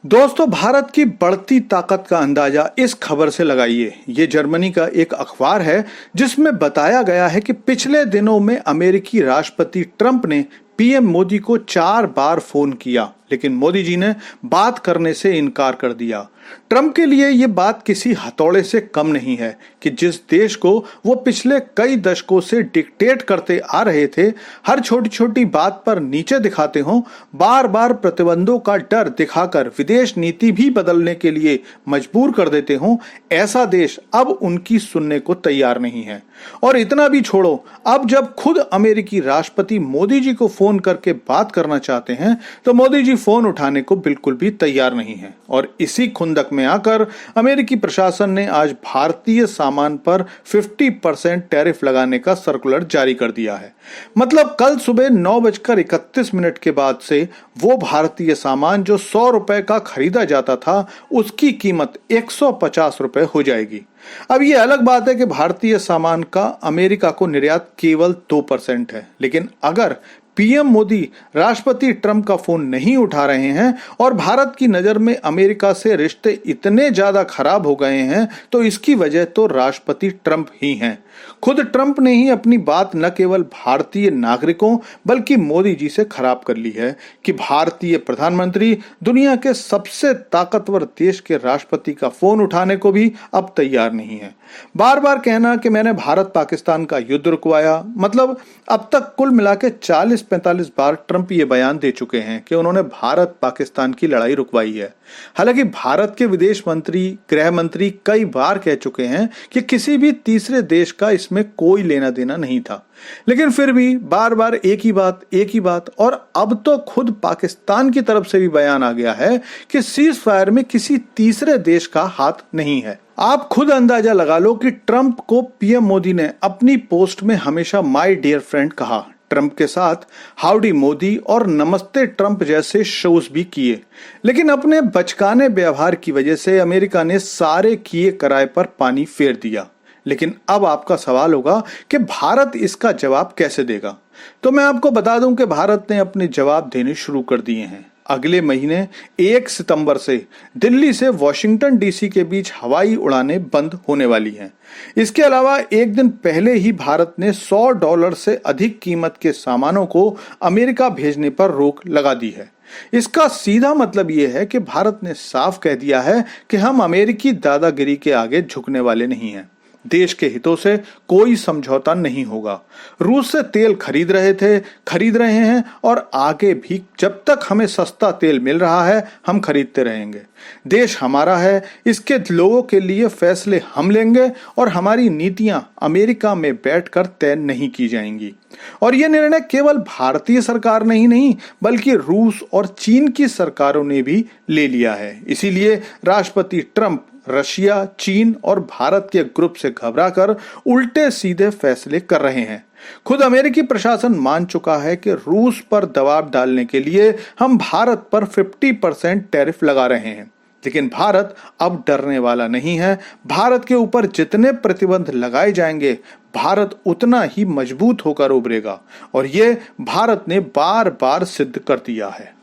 दोस्तों, भारत की बढ़ती ताकत का अंदाजा इस खबर से लगाइए। ये जर्मनी का एक अखबार है जिसमें बताया गया है कि पिछले दिनों में अमेरिकी राष्ट्रपति ट्रंप ने पीएम मोदी को 4 बार फोन किया, लेकिन मोदी जी ने बात करने से इनकार कर दिया। ट्रंप के लिए ये बात किसी हथौड़े से कम नहीं है कि जिस देश को वो पिछले कई दशकों से डिक्टेट करते आ रहे थे, हर छोटी छोटी बात पर नीचे दिखाते हों, बार बार प्रतिबंधों का डर दिखाकर विदेश नीति भी बदलने के लिए मजबूर कर देते हों, ऐसा देश अब उनकी सुनने को तैयार नहीं है। और इतना भी छोड़ो, अब जब खुद अमेरिकी राष्ट्रपति मोदी जी को फोन करके बात करना चाहते हैं तो मोदी जी फोन उठाने को बिल्कुल भी तैयार नहीं है। और इसी खुंदक में आकर अमेरिकी प्रशासन ने आज भारतीय सामान पर 50% टैरिफ लगाने का सर्कुलर जारी कर दिया है। मतलब कल सुबह 9:31 के बाद से वो भारतीय सामान जो 100 रुपए का खरीदा जाता था, उसकी कीमत 150 रुपए हो जाएगी। अब ये अलग बात है कि भारतीय सामान का अमेरिका को निर्यात केवल 2% है, लेकिन अगर पीएम मोदी राष्ट्रपति ट्रंप का फोन नहीं उठा रहे हैं और भारत की नजर में अमेरिका से रिश्ते इतने ज्यादा खराब हो गए हैं, तो इसकी वजह तो राष्ट्रपति ट्रंप ही हैं। खुद ट्रंप ने ही अपनी बात न केवल भारतीय नागरिकों बल्कि मोदी जी से खराब कर ली है कि भारतीय प्रधानमंत्री दुनिया के सबसे ताकतवर देश के राष्ट्रपति का फोन उठाने को भी अब तैयार नहीं है। बार बार कहना कि मैंने भारत पाकिस्तान का युद्ध रुकवाया, मतलब अब तक कुल मिला के 40-45 बार ट्रंप ये बयान दे चुके हैं कि उन्होंने भारत पाकिस्तान की लड़ाई रुकवाई है। हालांकि भारत के विदेश मंत्री, गृह मंत्री कई बार कह चुके हैं कि किसी भी तीसरे देश का इसमें कोई लेना देना नहीं था, लेकिन फिर भी बार बार एक ही बात। और अब तो खुद पाकिस्तान की तरफ से भी बयान आ गया है कि सीज फायर में किसी तीसरे देश का हाथ नहीं है। आप खुद अंदाजा लगा लो कि ट्रंप को पीएम मोदी ने अपनी पोस्ट में हमेशा माय डियर फ्रेंड कहा। ट्रंप के साथ हाउडी मोदी और नमस्ते ट्रंप जैसे शोज भी किए, लेकिन अपने बचकाने व्यवहार की वजह से अमेरिका ने सारे किए कराए पर पानी फेर दिया। लेकिन अब आपका सवाल होगा कि भारत इसका जवाब कैसे देगा। तो मैं आपको बता दूं कि भारत ने अपने जवाब देने शुरू कर दिए हैं। अगले महीने 1 सितंबर से दिल्ली से वॉशिंगटन डीसी के बीच हवाई उड़ानें बंद होने वाली हैं। इसके अलावा एक दिन पहले ही भारत ने $100 से अधिक कीमत के सामानों को अमेरिका भेजने पर रोक लगा दी है। इसका सीधा मतलब यह है कि भारत ने साफ कह दिया है कि हम अमेरिकी दादागिरी के आगे झुकने वाले नहीं हैं। देश के हितों से कोई समझौता नहीं होगा। रूस से तेल खरीद रहे हैं और आगे भी जब तक हमें सस्ता तेल मिल रहा है हम खरीदते रहेंगे। देश हमारा है, इसके लोगों के लिए फैसले हम लेंगे और हमारी नीतियां अमेरिका में बैठकर तय नहीं की जाएंगी। और यह निर्णय केवल भारतीय सरकार ने ही नहीं बल्कि रूस और चीन की सरकारों ने भी ले लिया है। इसीलिए राष्ट्रपति ट्रंप रशिया, चीन और भारत के ग्रुप से घबराकर उल्टे सीधे फैसले कर रहे हैं। खुद अमेरिकी प्रशासन मान चुका है कि रूस पर दबाव डालने के लिए हम भारत पर 50% टैरिफ लगा रहे हैं, लेकिन भारत अब डरने वाला नहीं है। भारत के ऊपर जितने प्रतिबंध लगाए जाएंगे, भारत उतना ही मजबूत होकर उभरेगा और ये भारत ने बार बार सिद्ध कर दिया है।